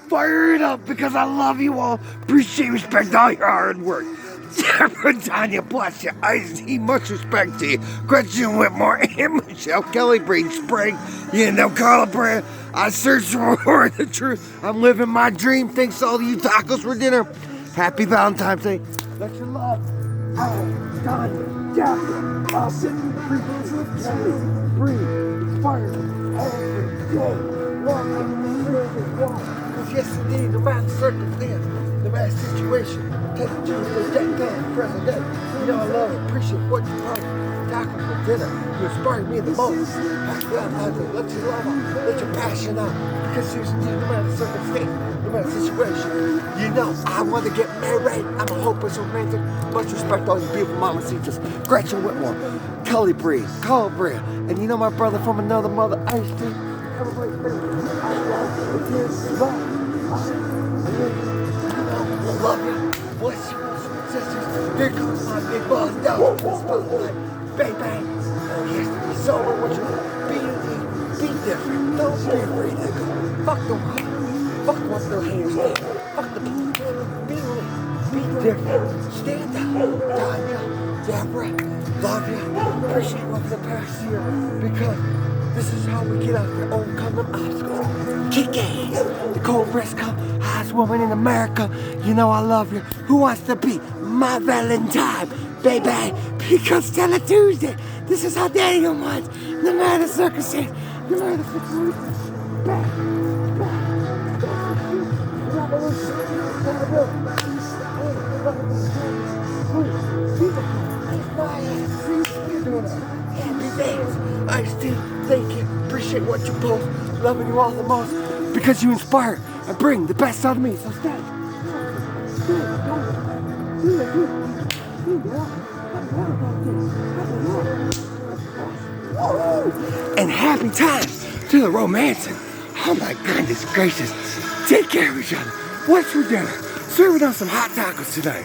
Fire it up because I love you all. Appreciate, respect all your hard work. Deborah, Tanya, bless you. He much respect to you. Gretchen Whitmore and Michelle Kelly, Braden Sprague, Carla Baratta. I search for the truth. I'm living my dream. Thanks to all of you tacos for dinner. Happy Valentine's Day. Let your love. Tanya, Deborah, Austin, Kelly, breathe, fire, every day. Because yes, indeed, no matter the circumstance, no matter the situation, take it to the day, present day. I love and appreciate what you brought. Taco for dinner. You inspired me the most. Happy Valentine's Day. Let your love out. Let your passion out. Because yes, indeed, no matter the circumstance, no matter the situation, I want to get married. I'm a hopeless romantic. Much respect to all you beautiful mamacitas. Gretchen Whitmore, Kelly Breed, Carla Baratta, and my brother from another mother, Ice T. Have a great day. I love you. Bless you, sisters. Here comes my big boss down to the spotlight. Bang, bang. Oh, yes, to be sober. What you be different. Don't be afraid to go. Fuck the world. Fuck what their hands do. Fuck the people. Be different. Stand up. Tanya, Deborah, love you. Appreciate what the past year. Because this is how we get out there, overcome them obstacles. Kick ass. Nicole, briscoe, hottest woman in America. I love you. Who wants to be my Valentine, baby? Because till a Tuesday, this is how Daniel wants. No matter the circumstance, no matter the situation. Back. Happy days. I still thank you. Appreciate what you post. Loving you all the most because you inspire and bring the best out of me. So stay. And happy times to the romancing. Oh my goodness gracious. Take care of each other. What's for dinner? Serving us some hot tacos tonight.